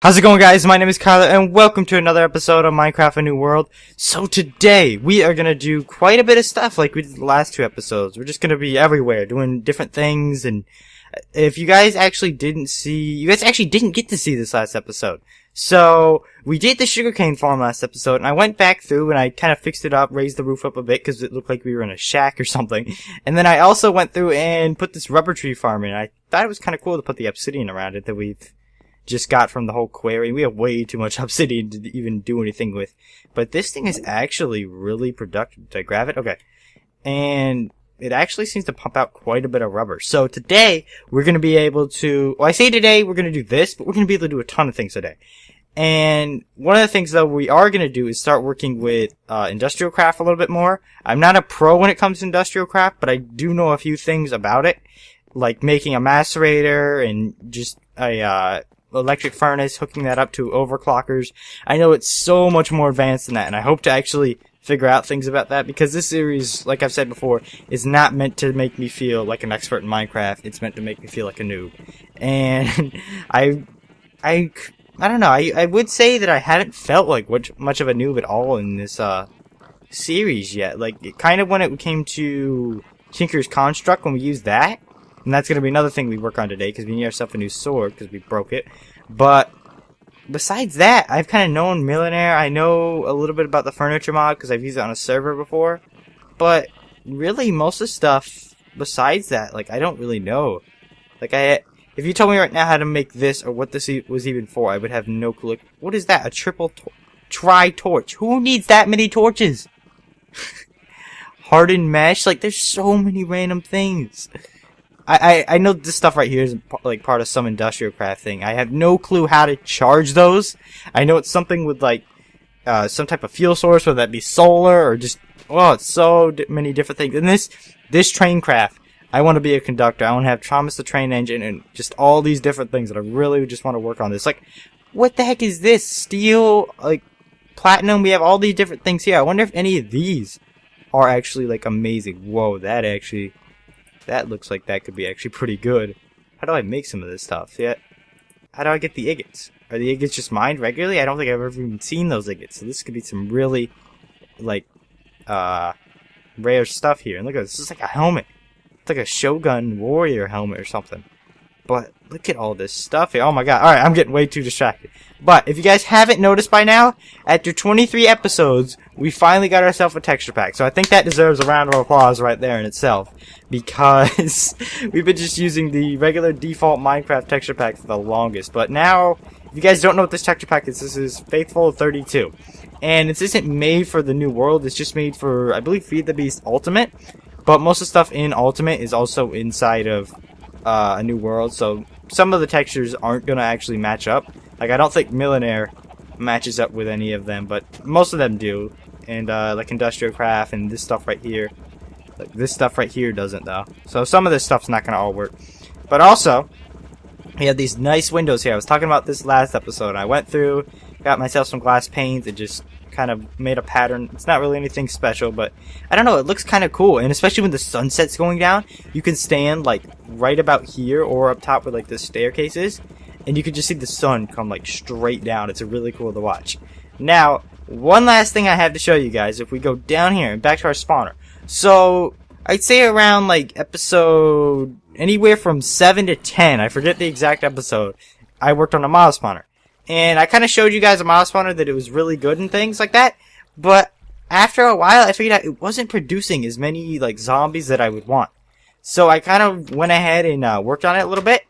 How's it going, guys? My name is Kyler, and welcome to another episode of Minecraft A New World. So today, we are gonna do quite a bit of stuff like we did the last two episodes. We're just gonna be everywhere, doing different things, and if you guys actually didn't get to see this last episode. So, we did the sugarcane farm last episode, and I went back through and I kind of fixed it up, raised the roof up a bit, because it looked like we were in a shack or something. And then I also went through and put this rubber tree farm in. I thought it was kind of cool to put the obsidian around it that we've just got from the whole quarry. We have way too much obsidian to even do anything with. But this thing is actually really productive. Did I grab it? Okay. And it actually seems to pump out quite a bit of rubber. So today, we're going to be able to... Well, I say today we're going to do this, but we're going to be able to do a ton of things today. And one of the things, though, we are going to do is start working with industrial craft a little bit more. I'm not a pro when it comes to industrial craft, but I do know a few things about it. Like making a macerator and just a... electric furnace, hooking that up to overclockers. I know it's so much more advanced than that, and I hope to actually figure out things about that, because this series, like I've said before, is not meant to make me feel like an expert in Minecraft. It's meant to make me feel like a noob. And I don't know, I would say that I haven't felt like much of a noob at all in this series yet. Like, it kind of when it came to Tinker's Construct, when we used that. And that's going to be another thing we work on today, because we need ourselves a new sword, because we broke it. But besides that, I've kind of known Millionaire. I know a little bit about the furniture mod, because I've used it on a server before. But really, most of the stuff besides that, like, I don't really know. Like, if you told me right now how to make this, or what this was even for, I would have no clue. Like, what is that? A triple tri-torch? Who needs that many torches? Hardened mesh? Like, there's so many random things. I know this stuff right here is like part of some industrial craft thing. I have no clue how to charge those. I know it's something with like some type of fuel source, whether that be solar or just, well, it's so many different things. And this train craft, I want to be a conductor. I want to have Thomas the Train Engine and just all these different things that I really just want to work on this. Like, what the heck is this? Steel, like platinum. We have all these different things here. I wonder if any of these are actually like amazing. Whoa, that looks like that could be actually pretty good. How do I make some of this stuff? Yeah. How do I get the ingots? Are the ingots just mined regularly? I don't think I've ever even seen those ingots. So this could be some really, like, rare stuff here. And look at this. This is like a helmet. It's like a Shogun warrior helmet or something. But look at all this stuff here. Oh my god. Alright, I'm getting way too distracted. But if you guys haven't noticed by now, after 23 episodes, we finally got ourselves a texture pack. So I think that deserves a round of applause right there in itself. Because we've been just using the regular default Minecraft texture pack for the longest. But now, if you guys don't know what this texture pack is, this is Faithful 32. And this isn't made for the new world. It's just made for, I believe, Feed the Beast Ultimate. But most of the stuff in Ultimate is also inside of a new world, so some of the textures aren't going to actually match up. Like, I don't think Millionaire matches up with any of them, but most of them do. And, like Industrial Craft and this stuff right here. Like, this stuff right here doesn't, though. So some of this stuff's not going to all work. But also, we have these nice windows here. I was talking about this last episode. I went through, got myself some glass panes, and just kind of made a pattern. It's not really anything special, but I don't know, it looks kind of cool. And especially when the sunset's going down, you can stand like right about here or up top where like the staircase is, and you can just see the sun come like straight down. It's really cool to watch. Now, one last thing I have to show you guys, if we go down here and back to our spawner. So I'd say around like episode anywhere from 7 to 10, I forget the exact episode, I worked on a mob spawner. And I kind of showed you guys a mob spawner that it was really good and things like that. But after a while, I figured out it wasn't producing as many like zombies that I would want. So I kind of went ahead and worked on it a little bit.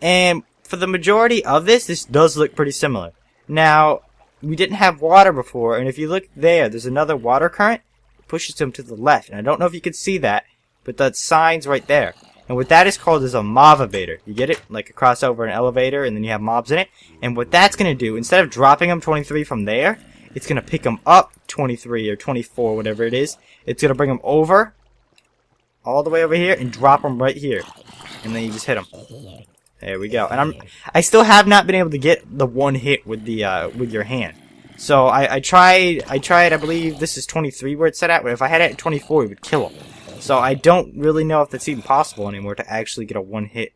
And for the majority of this does look pretty similar. Now, we didn't have water before. And if you look there, there's another water current. It pushes them to the left. And I don't know if you can see that, but that sign's right there. And what that is called is a mob-evator. You get it? Like a crossover, an elevator, and then you have mobs in it. And what that's going to do, instead of dropping them 23 from there, it's going to pick them up 23 or 24, whatever it is. It's going to bring them over, all the way over here, and drop them right here. And then you just hit them. There we go. And I still have not been able to get the one hit with the with your hand. So I tried, I believe this is 23 where it's set at, but if I had it at 24, it would kill them. So I don't really know if that's even possible anymore to actually get a one hit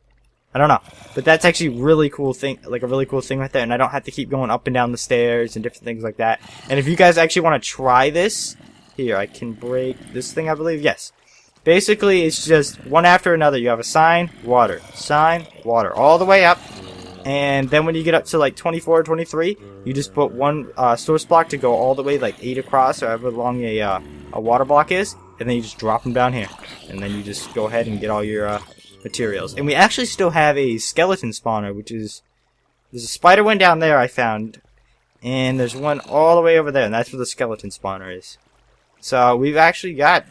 I don't know. But that's actually really cool thing, like a really cool thing right there. And I don't have to keep going up and down the stairs and different things like that. And if you guys actually want to try this, here, I can break this thing, I believe. Yes. Basically, it's just one after another. You have a sign, water, all the way up. And then when you get up to like 24 or 23, you just put one source block to go all the way like 8 across, or however long a water block is. And then you just drop them down here. And then you just go ahead and get all your materials. And we actually still have a skeleton spawner, which is... There's a spider one down there I found. And there's one all the way over there, and that's where the skeleton spawner is. So we've actually got...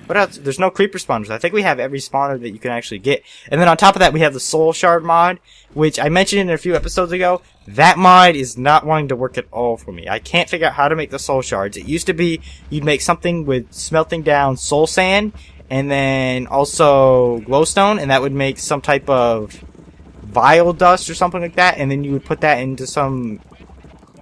What else? There's no creeper spawners. I think we have every spawner that you can actually get. And then on top of that, we have the soul shard mod, which I mentioned in a few episodes ago. That mod is not wanting to work at all for me. I can't figure out how to make the soul shards. It used to be you'd make something with smelting down soul sand and then also glowstone, and that would make some type of vile dust or something like that, and then you would put that into some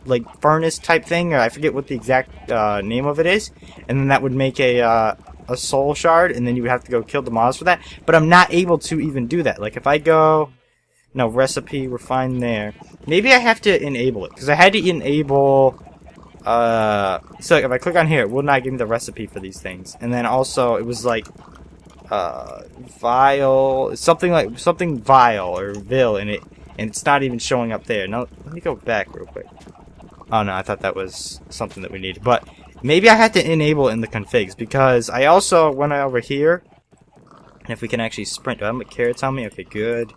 like furnace type thing, or I forget what the exact name of it is, and then that would make a soul shard, and then you would have to go kill the mobs for that. But I'm not able to even do that. Like if I go, no, recipe, we're fine there. Maybe I have to enable it, because I had to enable, so if I click on here, it will not give me the recipe for these things. And then also, it was like, vile, something vile, or vil in it, and it's not even showing up there. Now, let me go back real quick. Oh no, I thought that was something that we needed, but maybe I had to enable in the configs, because I also went over here, and if we can actually sprint, do I have my carrots on me? Okay, good.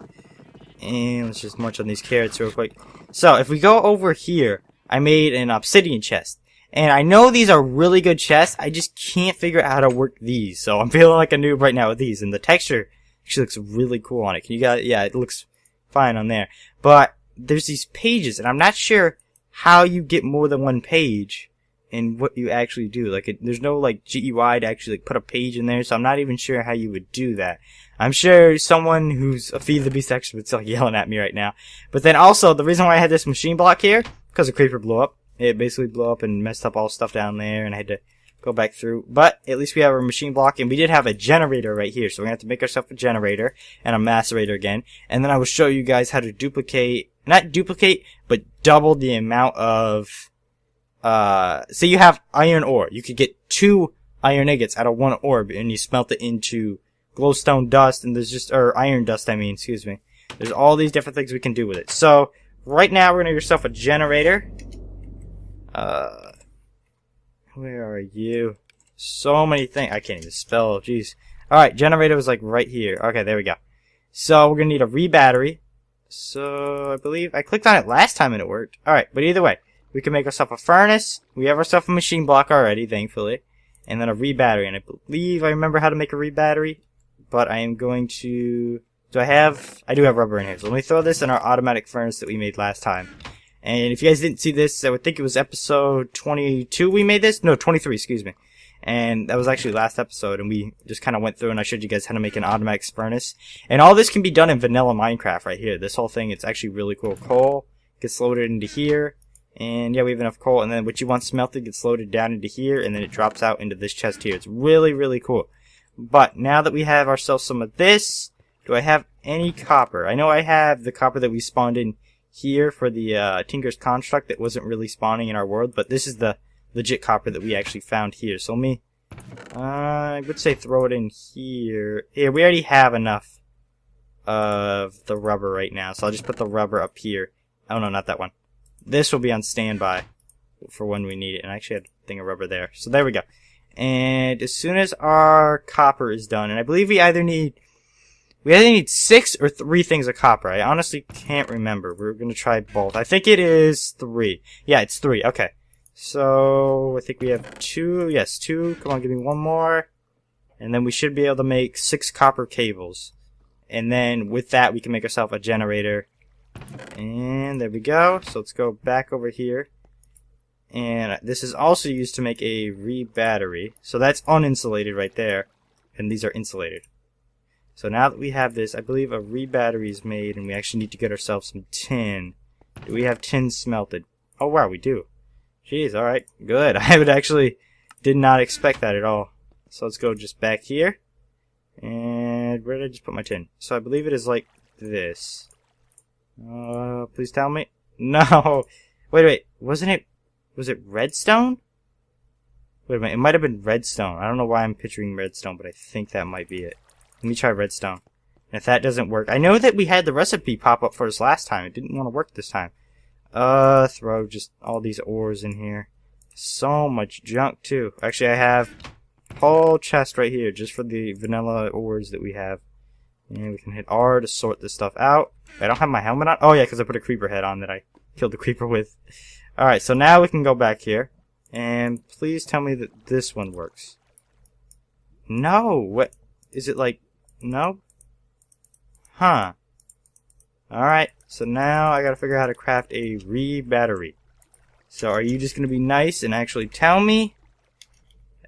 And let's just munch on these carrots real quick. So, if we go over here, I made an obsidian chest. And I know these are really good chests, I just can't figure out how to work these. So, I'm feeling like a noob right now with these. And the texture actually looks really cool on it. Can you guys, yeah, it looks fine on there. But, there's these pages, and I'm not sure how you get more than one page and what you actually do. Like, there's no, like, GUI to actually like, put a page in there, so I'm not even sure how you would do that. I'm sure someone who's a Feed the Beast expert is still yelling at me right now. But then also, the reason why I had this machine block here, because a creeper blew up. It basically blew up and messed up all the stuff down there, and I had to go back through. But, at least we have a machine block, and we did have a generator right here, so we're going to have to make ourselves a generator, and a macerator again. And then I will show you guys how to duplicate, not duplicate, but double the amount of, say you have iron ore. You could get 2 iron ingots out of 1 orb, and you smelt it into glowstone dust, and there's just, or iron dust, I mean, excuse me. There's all these different things we can do with it. So, right now, we're gonna get yourself a generator. Where are you? So many things. I can't even spell, jeez. Alright, generator was like right here. Okay, there we go. So, we're gonna need a re-battery. So, I believe, I clicked on it last time and it worked. Alright, but either way, we can make ourselves a furnace. We have ourselves a machine block already, thankfully. And then a re-battery, and I believe I remember how to make a re-battery. But I am going to... I do have rubber in here. So let me throw this in our automatic furnace that we made last time. And if you guys didn't see this, I would think it was episode 22 we made this? No, 23, excuse me. And that was actually last episode, and we just kind of went through and I showed you guys how to make an automatic furnace. And all this can be done in vanilla Minecraft right here. This whole thing, it's actually really cool. Coal gets loaded into here. And yeah, we have enough coal. And then what you want smelted gets loaded down into here, and then it drops out into this chest here. It's really, really cool. But now that we have ourselves some of this, do I have any copper? I know I have the copper that we spawned in here for the Tinker's Construct that wasn't really spawning in our world, but this is the legit copper that we actually found here. So let me, I would say throw it in here. Here, we already have enough of the rubber right now, so I'll just put the rubber up here. Oh no, not that one. This will be on standby for when we need it, and I actually had a thing of rubber there. So there we go. And as soon as our copper is done, and I believe we either need 6 or 3 things of copper. I honestly can't remember. We're going to try both. I think it is 3. Yeah, it's 3. Okay. So, I think we have 2. Yes, 2. Come on, give me one more. And then we should be able to make 6 copper cables. And then with that, we can make ourselves a generator. And there we go. So, let's go back over here. And this is also used to make a re-battery. So that's uninsulated right there. And these are insulated. So now that we have this, I believe a re-battery is made, and we actually need to get ourselves some tin. Do we have tin smelted? Oh wow, we do. Jeez, alright, good. I would actually did not expect that at all. So let's go just back here. And where did I just put my tin? So I believe it is like this. Please tell me. No. Wait. Was it redstone? Wait a minute. It might have been redstone. I don't know why I'm picturing redstone, but I think that might be it. Let me try redstone. And if that doesn't work, I know that we had the recipe pop up for us last time. It didn't want to work this time. Throw just all these ores in here. So much junk too. Actually, I have a whole chest right here just for the vanilla ores that we have. And we can hit R to sort this stuff out. I don't have my helmet on. Oh yeah, because I put a creeper head on that I killed the creeper with. Alright, so now we can go back here. And please tell me that this one works. No! What? Is it like... No? Huh. Alright, so now I gotta figure out how to craft a re-battery. So are you just gonna be nice and actually tell me?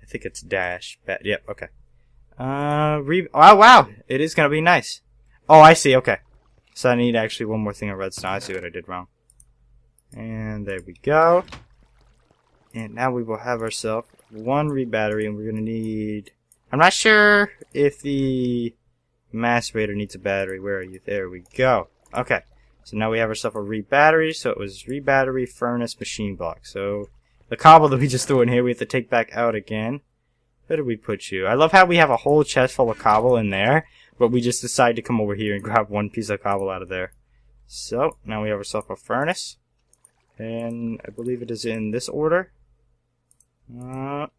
I think it's dash. Yep, okay. Oh wow! It is gonna be nice. Oh, I see, okay. So I need actually one more thing of redstone. I see what I did wrong. And there we go. And now we will have ourselves one re-battery, and we're gonna need... I'm not sure if the macerator needs a battery. Where are you? There we go. Okay. So now we have ourselves a re-battery. So it was re-battery, furnace, machine block. So the cobble that we just threw in here, we have to take back out again. Where did we put you? I love how we have a whole chest full of cobble in there, but we just decide to come over here and grab one piece of cobble out of there. So now we have ourselves a furnace. And I believe it is in this order.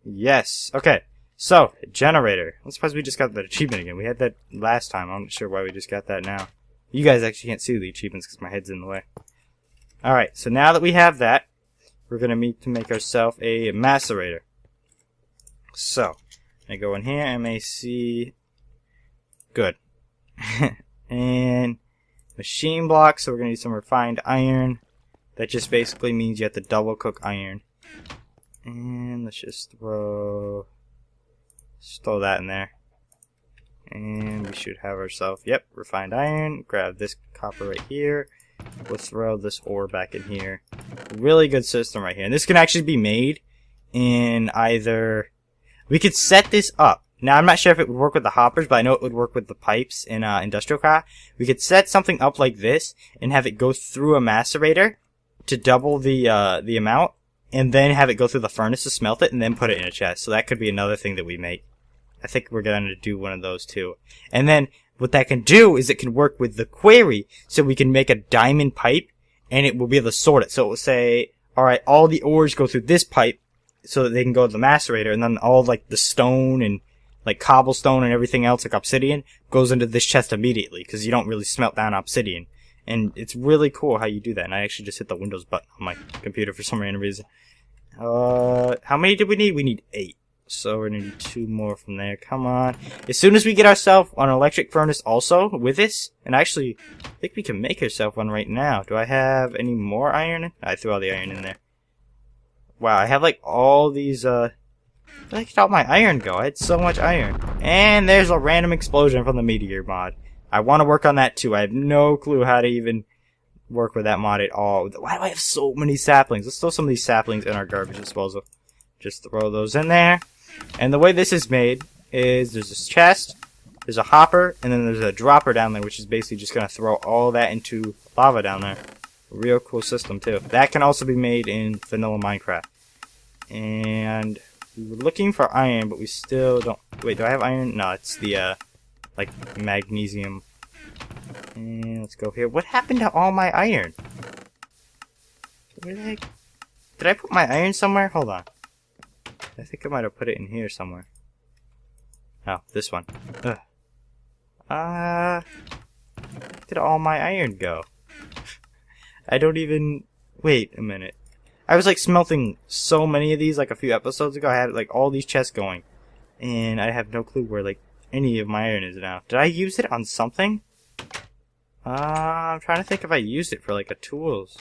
Yes. Okay. So, generator. I'm surprised we just got that achievement again. We had that last time. I'm not sure why we just got that now. You guys actually can't see the achievements because my head's in the way. Alright, so now that we have that, we're going to need to make ourselves a macerator. So, I go in here, MAC. Good. And machine block, so we're going to need some refined iron. That just basically means you have to double cook iron. And let's just throw that in there. And we should have ourselves, yep, refined iron. Grab this copper right here. We'll throw this ore back in here. Really good system right here. And this can actually be made in either... We could set this up. Now, I'm not sure if it would work with the hoppers, but I know it would work with the pipes in Industrial Craft. We could set something up like this and have it go through a macerator to double the amount, and then have it go through the furnace to smelt it, and then put it in a chest. So that could be another thing that we make. I think we're going to do one of those too. And then what that can do is it can work with the query, so we can make a diamond pipe, and it will be able to sort it. So it will say, alright, all the ores go through this pipe, so that they can go to the macerator, and then all like the stone and like cobblestone and everything else, like obsidian, goes into this chest immediately, because you don't really smelt down obsidian. And it's really cool how you do that. And I actually just hit the Windows button on my computer for some random reason. How many did we need? We need 8. So we're gonna need 2 more from there. Come on. As soon as we get ourselves an electric furnace also with this, and actually, I think we can make ourselves one right now. Do I have any more iron? I threw all the iron in there. Wow, I have like all these, where did all my iron go? I had so much iron. And there's a random explosion from the meteor mod. I want to work on that too. I have no clue how to even work with that mod at all. Why do I have so many saplings? Let's throw some of these saplings in our garbage disposal. Just throw those in there. And the way this is made is there's this chest, there's a hopper, and then there's a dropper down there, which is basically just going to throw all that into lava down there. Real cool system too. That can also be made in vanilla Minecraft. And we were looking for iron, but we still don't... Wait, do I have iron? No, it's the, like, magnesium. And let's go here. What happened to all my iron? Where the heck? Did I put my iron somewhere? Hold on. I think I might have put it in here somewhere. Oh, this one. Ugh. Where did all my iron go? I don't even... Wait a minute. I was like smelting so many of these like a few episodes ago. I had like all these chests going. And I have no clue where like any of my iron is now. Did I use it on something? I'm trying to think if I used it for like a tools.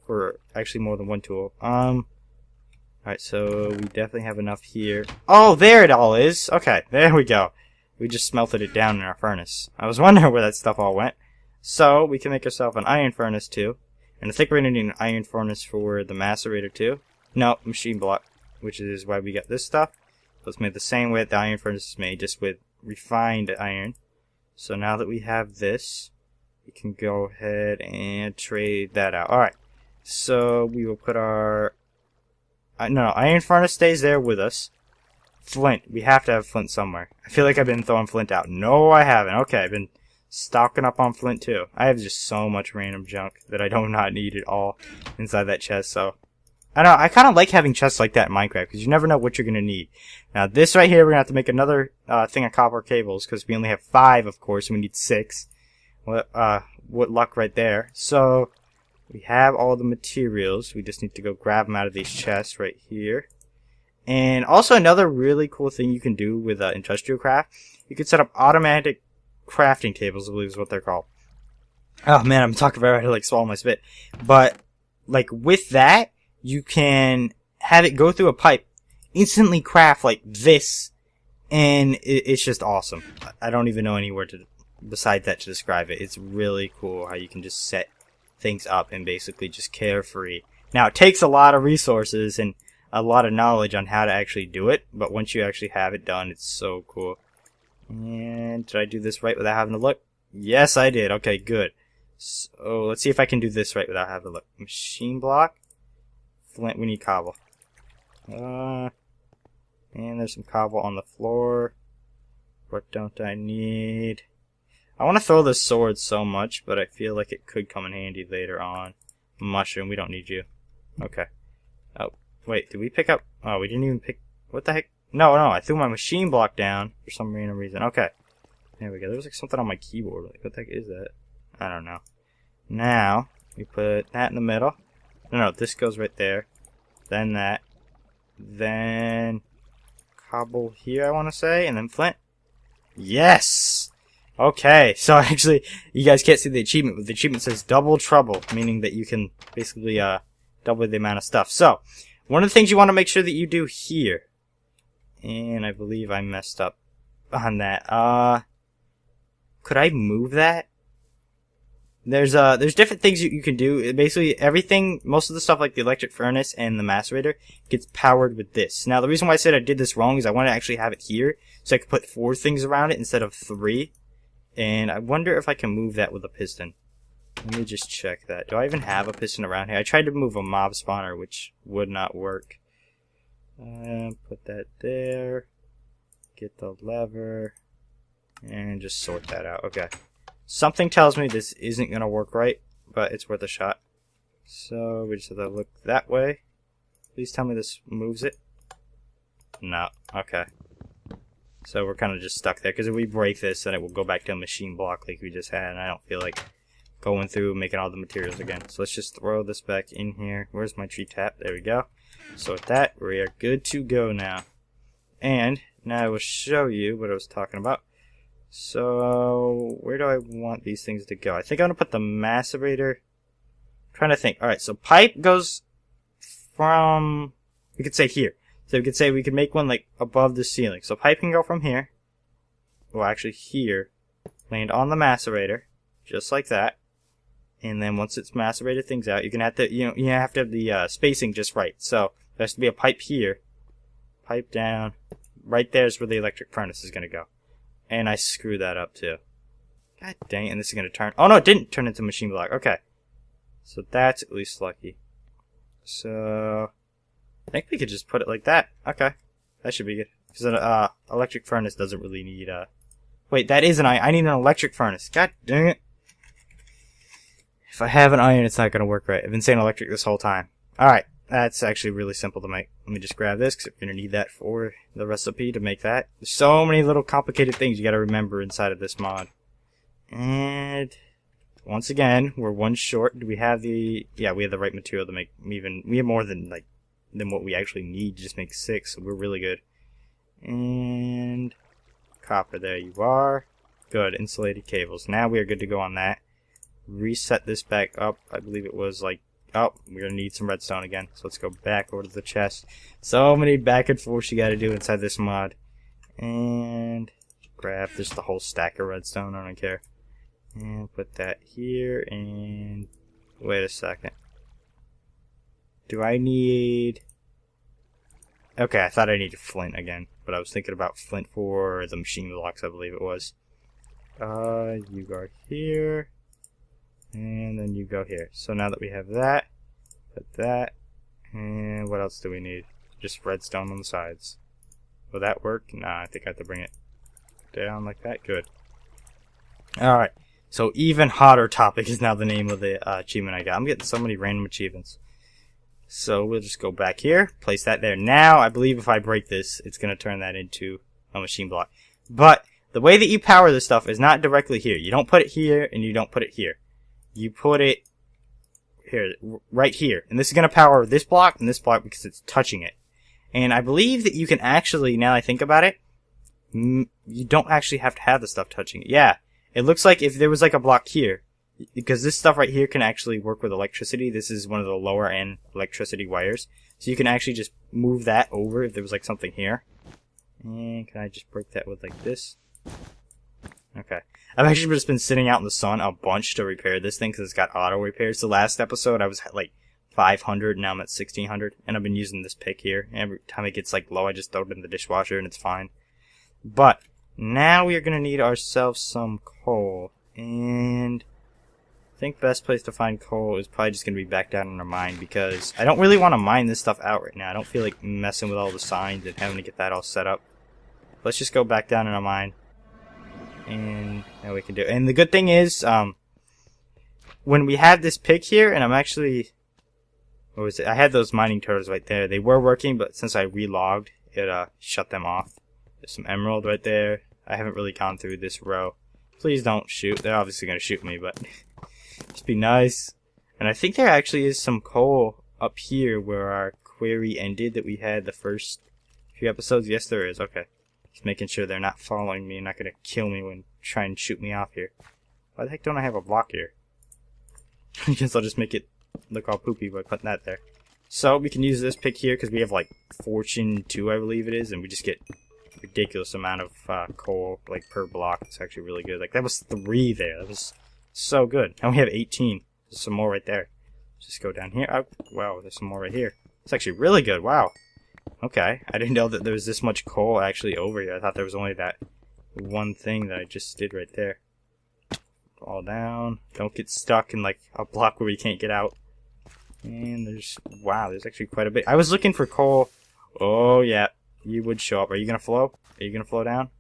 For actually more than one tool. Alright, so we definitely have enough here. Oh, there it all is! Okay, there we go. We just smelted it down in our furnace. I was wondering where that stuff all went. So, we can make ourselves an iron furnace too. And I think we're going to need an iron furnace for the macerator too. No, machine block, which is why we got this stuff. So it's made the same way that the iron furnace is made, just with refined iron. So now that we have this, we can go ahead and trade that out. Alright, so we will put our... no, iron furnace stays there with us. Flint. We have to have flint somewhere. I feel like I've been throwing flint out. No, I haven't. Okay, I've been stocking up on flint too. I have just so much random junk that I do not need it all inside that chest, so... I don't know, I kind of like having chests like that in Minecraft, because you never know what you're going to need. Now, this right here, we're going to have to make another thing of copper cables, because we only have 5, of course, and we need 6. What luck right there. So, we have all the materials. We just need to go grab them out of these chests right here. And also, another really cool thing you can do with industrial craft, you can set up automatic crafting tables, I believe is what they're called. Oh, man, I'm talking about it, like, swallow my spit. But, like, with that, you can have it go through a pipe, instantly craft like this, and it's just awesome. I don't even know anywhere besides that to describe it. It's really cool how you can just set things up and basically just carefree. Now, it takes a lot of resources and a lot of knowledge on how to actually do it, but once you actually have it done, it's so cool. And did I do this right without having to look? Yes, I did. Okay, good. So let's see if I can do this right without having to look. Machine block. Flint, we need cobble. And there's some cobble on the floor. What don't I need? I want to throw this sword so much, but I feel like it could come in handy later on. Mushroom, we don't need you. Okay. Oh, wait, did we pick up? Oh, we didn't even pick... What the heck? No, I threw my machine block down for some random reason. Okay. There we go. There was like something on my keyboard. Like, what the heck is that? I don't know. Now, we put that in the middle. No, this goes right there. Then that. Then cobble here, I want to say. And then flint. Yes! Okay, so actually, you guys can't see the achievement, but the achievement says double trouble, meaning that you can basically double the amount of stuff. So, one of the things you want to make sure that you do here, and I believe I messed up on that. Could I move that? There's different things you can do. Basically, everything, most of the stuff like the electric furnace and the macerator gets powered with this. Now, the reason why I said I did this wrong is I want to actually have it here, so I could put 4 things around it instead of 3. And I wonder if I can move that with a piston. Let me just check that. Do I even have a piston around here? I tried to move a mob spawner, which would not work. Put that there. Get the lever. And just sort that out. Okay. Something tells me this isn't going to work right, but it's worth a shot. So, we just have to look that way. Please tell me this moves it. No. Okay. So we're kind of just stuck there, because if we break this, then it will go back to a machine block like we just had, and I don't feel like going through and making all the materials again. So let's just throw this back in here. Where's my tree tap? There we go. So with that, we are good to go now. And now I will show you what I was talking about. So, where do I want these things to go? I think I'm going to put the macerator... I'm trying to think. Alright, so pipe goes from... We could say here. So we could say we could make one like above the ceiling. So pipe can go from here. Well, actually here. Land on the macerator. Just like that. And then once it's macerated things out, you're going to have to, you have to have the spacing just right. So, there has to be a pipe here. Pipe down. Right there is where the electric furnace is going to go. And I screwed that up too. God dang it, and this is going to turn... Oh no, it didn't turn into machine block. Okay. So that's at least lucky. So... I think we could just put it like that. Okay. That should be good. Because an electric furnace doesn't really need... Wait, that is an iron. I need an electric furnace. God dang it. If I have an iron, it's not going to work right. I've been saying electric this whole time. Alright. That's actually really simple to make. Let me just grab this, because we're going to need that for the recipe to make that. There's so many little complicated things you got to remember inside of this mod. And once again, we're one short. Do we have the... Yeah, we have the right material to make even... We have more than what we actually need to just make 6, so we're really good. And... Copper, there you are. Good, insulated cables. Now we are good to go on that. Reset this back up. I believe it was like... Oh, we're going to need some redstone again. So let's go back over to the chest. So many back and forth you got to do inside this mod. And grab just the whole stack of redstone. I don't care. And put that here. And wait a second. Do I need... Okay, I thought I needed flint again. But I was thinking about flint for the machine blocks, I believe it was. You are here. And then you go here. So now that we have that, put that, and what else do we need? Just redstone on the sides. Will that work? Nah, I think I have to bring it down like that. Good. Alright, so even hotter topic is now the name of the achievement I got. I'm getting so many random achievements. So we'll just go back here, place that there. Now, I believe if I break this, it's going to turn that into a machine block. But the way that you power this stuff is not directly here. You don't put it here, and you don't put it here. You put it here, right here. And this is going to power this block and this block because it's touching it. And I believe that you can actually, now that I think about it, you don't actually have to have the stuff touching it. Yeah, it looks like if there was like a block here, because this stuff right here can actually work with electricity. This is one of the lower end electricity wires. So you can actually just move that over if there was like something here. And can I just break that with like this? Okay. I've actually just been sitting out in the sun a bunch to repair this thing because it's got auto repairs. The last episode I was at like 500, now I'm at 1600. And I've been using this pick here. And every time it gets like low, I just throw it in the dishwasher and it's fine. But now we are going to need ourselves some coal. And I think best place to find coal is probably just going to be back down in our mine because I don't really want to mine this stuff out right now. I don't feel like messing with all the signs and having to get that all set up. Let's just go back down in our mine. And now we can do it. And the good thing is, when we have this pick here, and I'm actually, what was it? I had those mining turtles right there. They were working, but since I relogged, it shut them off. There's some emerald right there. I haven't really gone through this row. Please don't shoot. They're obviously going to shoot me, but just be nice. And I think there actually is some coal up here where our quarry ended that we had the first few episodes. Yes, there is. Okay. Just making sure they're not following me and not going to kill me when trying to shoot me off here. Why the heck don't I have a block here? I guess I'll just make it look all poopy by putting that there. So we can use this pick here because we have like Fortune 2, I believe it is, and we just get ridiculous amount of coal like per block. It's actually really good. Like that was 3 there. That was so good. And we have 18. There's some more right there. Just go down here. Oh, wow, there's some more right here. It's actually really good. Wow. Okay. I didn't know that there was this much coal actually over here. I thought there was only that one thing that I just did right there. Fall down. Don't get stuck in like a block where we can't get out. And there's, wow, there's actually quite a bit. I was looking for coal. Oh, yeah. You would show up. Are you going to flow? Are you going to flow down?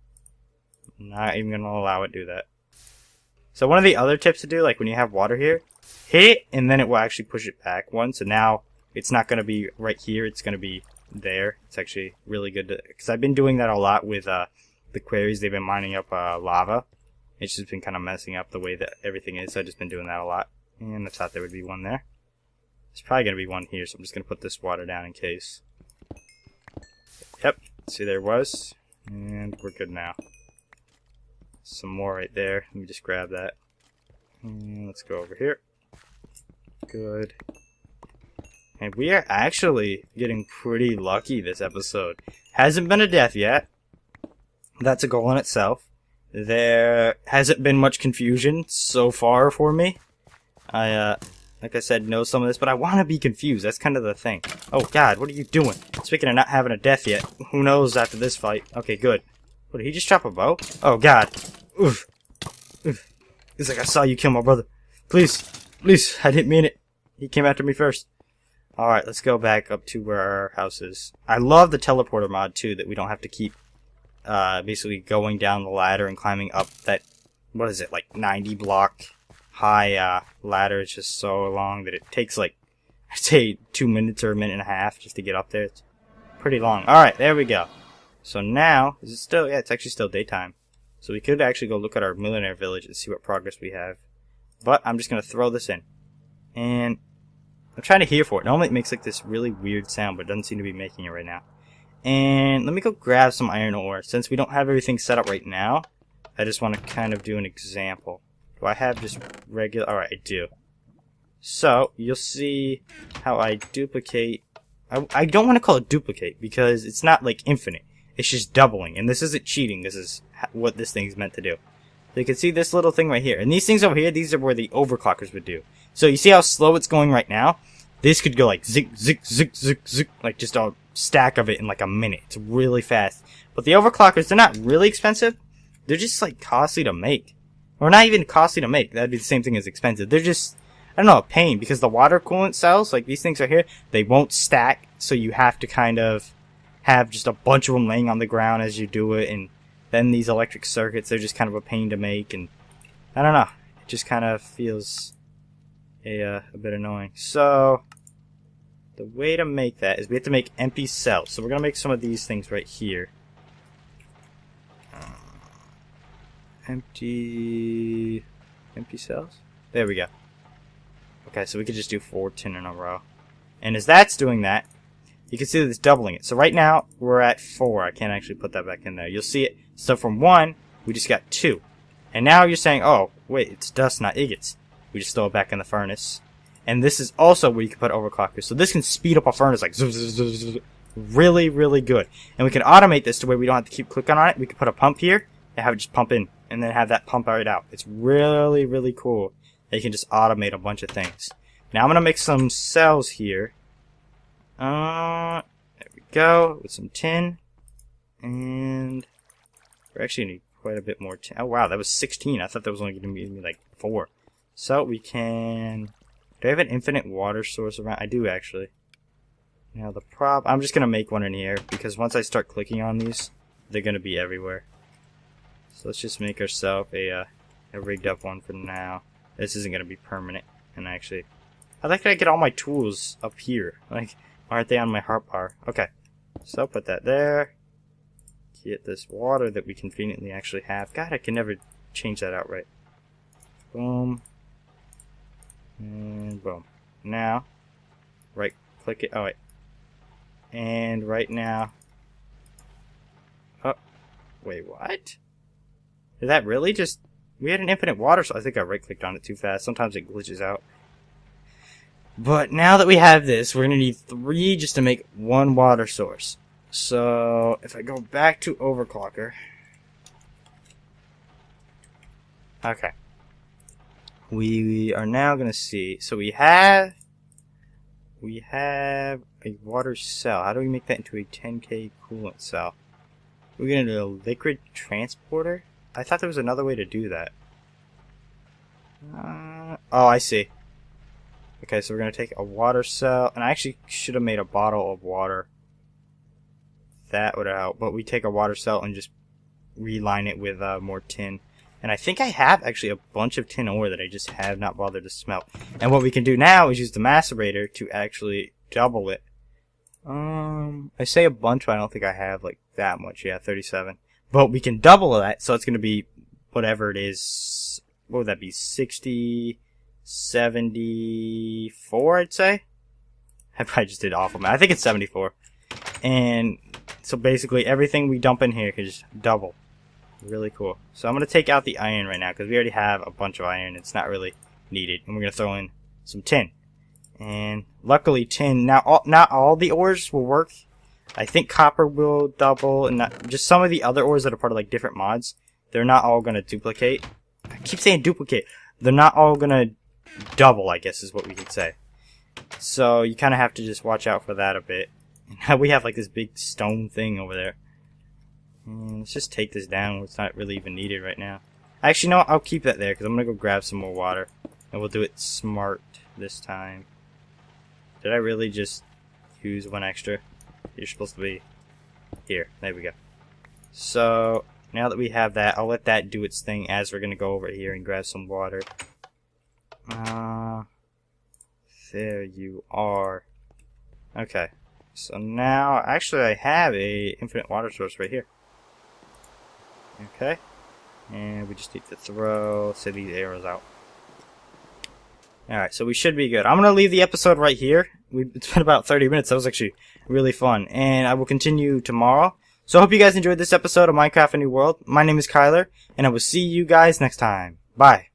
Not even going to allow it to do that. So one of the other tips to do, like when you have water here, hit it, and then it will actually push it back one. So now it's not going to be right here. It's going to be there. It's actually really good because I've been doing that a lot with the quarries. They've been mining up lava. It's just been kind of messing up the way that everything is. So I've just been doing that a lot. And I thought there would be one there. There's probably going to be one here, so I'm just going to put this water down in case. Yep. See, there was. And we're good now. Some more right there. Let me just grab that. And let's go over here. Good. And we are actually getting pretty lucky this episode. Hasn't been a death yet. That's a goal in itself. There hasn't been much confusion so far for me. Like I said, know some of this, but I want to be confused. That's kind of the thing. Oh, God, what are you doing? Speaking of not having a death yet, who knows after this fight? Okay, good. What, did he just drop a bow? Oh, God. Oof. Oof. It's like I saw you kill my brother. Please. Please. I didn't mean it. He came after me first. Alright, let's go back up to where our house is. I love the teleporter mod, too, that we don't have to keep basically going down the ladder and climbing up that, what is it, like 90 block high ladder. It's just so long that it takes like, I'd say 2 minutes or a minute and a half just to get up there. It's pretty long. Alright, there we go. So now, is it still, yeah, it's actually still daytime. So we could actually go look at our millionaire village and see what progress we have. But I'm just going to throw this in. And I'm trying to hear for it. Normally it makes like this really weird sound, but it doesn't seem to be making it right now. And let me go grab some iron ore. Since we don't have everything set up right now, I just want to kind of do an example. Do I have just regular? Alright, I do. So, you'll see how I duplicate. I don't want to call it duplicate because it's not like infinite. It's just doubling. And this isn't cheating. This is what this thing's meant to do. So you can see this little thing right here. And these things over here, these are where the overclockers would do. So you see how slow it's going right now? This could go like zig, zig, zig, zig, zig. Like just a stack of it in like a minute. It's really fast. But the overclockers, they're not really expensive. They're just like costly to make. Or not even costly to make. That'd be the same thing as expensive. They're just, I don't know, a pain. Because the water coolant cells, like these things right here, they won't stack. So you have to kind of have just a bunch of them laying on the ground as you do it. And then these electric circuits, they're just kind of a pain to make. And I don't know. It just kind of feels a bit annoying. So the way to make that is we have to make empty cells. So we're going to make some of these things right here. Empty cells? There we go. Okay, so we could just do 4 tin in a row. And as that's doing that, you can see that it's doubling it. So right now, we're at 4. I can't actually put that back in there. You'll see it. So from 1, we just got 2. And now you're saying, oh, wait, it's dust, not ingots. We just throw it back in the furnace. And this is also where you can put overclockers. So this can speed up a furnace like really, really good. And we can automate this to where we don't have to keep clicking on it. We can put a pump here and have it just pump in. And then have that pump right out. It's really, really cool that you can just automate a bunch of things. Now I'm going to make some cells here. There we go. With some tin. And we actually need quite a bit more tin. Oh wow, that was 16. I thought that was only going to be like 4. So we can... Do I have an infinite water source around? I do actually. Now the problem... I'm just going to make one in here. Because once I start clicking on these, they're going to be everywhere. So let's just make ourselves a rigged up one for now. This isn't going to be permanent. And actually, I like that I get all my tools up here. Like, why aren't they on my heart bar? Okay. So I'll put that there. Get this water that we conveniently actually have. God, I can never change that out right. Boom. And boom. Now, right click it. Oh, wait. And right now. Oh, wait, what? Did that really just... We had an infinite water, so I think I right-clicked on it too fast. Sometimes it glitches out. But now that we have this, we're going to need 3 just to make 1 water source. So, if I go back to overclocker... Okay. We are now going to see... So we have a water cell. How do we make that into a 10K coolant cell? We're going to do a liquid transporter? I thought there was another way to do that. Oh, I see. Okay, so we're going to take a water cell. And I actually should have made a bottle of water. That would have helped. But we take a water cell and just reline it with more tin. And I think I have actually a bunch of tin ore that I just have not bothered to smelt. And what we can do now is use the macerator to actually double it. I say a bunch, but I don't think I have like that much. Yeah, 37. But we can double that, so it's going to be whatever it is. What would that be? 60, 74, I'd say? I probably just did awful math. I think it's 74. And so basically everything we dump in here can just double. Really cool. So I'm going to take out the iron right now, because we already have a bunch of iron. It's not really needed. And we're going to throw in some tin. And luckily tin, not all the ores will work. I think copper will double, and just some of the other ores that are part of like different mods, they're not all going to duplicate. I keep saying duplicate. They're not all going to double, I guess is what we could say. So you kind of have to just watch out for that a bit. And now we have like this big stone thing over there. And let's just take this down. It's not really even needed right now. Actually, no, I'll keep that there because I'm going to go grab some more water. And we'll do it smart this time. Did I really just use one extra? You're supposed to be here. There we go. So, now that we have that, I'll let that do its thing as we're going to go over here and grab some water. There you are. Okay. So now, actually I have a infinite water source right here. Okay. And we just need to throw these arrows out. Alright, so we should be good. I'm going to leave the episode right here. It's been about 30 minutes. That was actually really fun. And I will continue tomorrow. So I hope you guys enjoyed this episode of Minecraft A New World. My name is Kyler, and I will see you guys next time. Bye.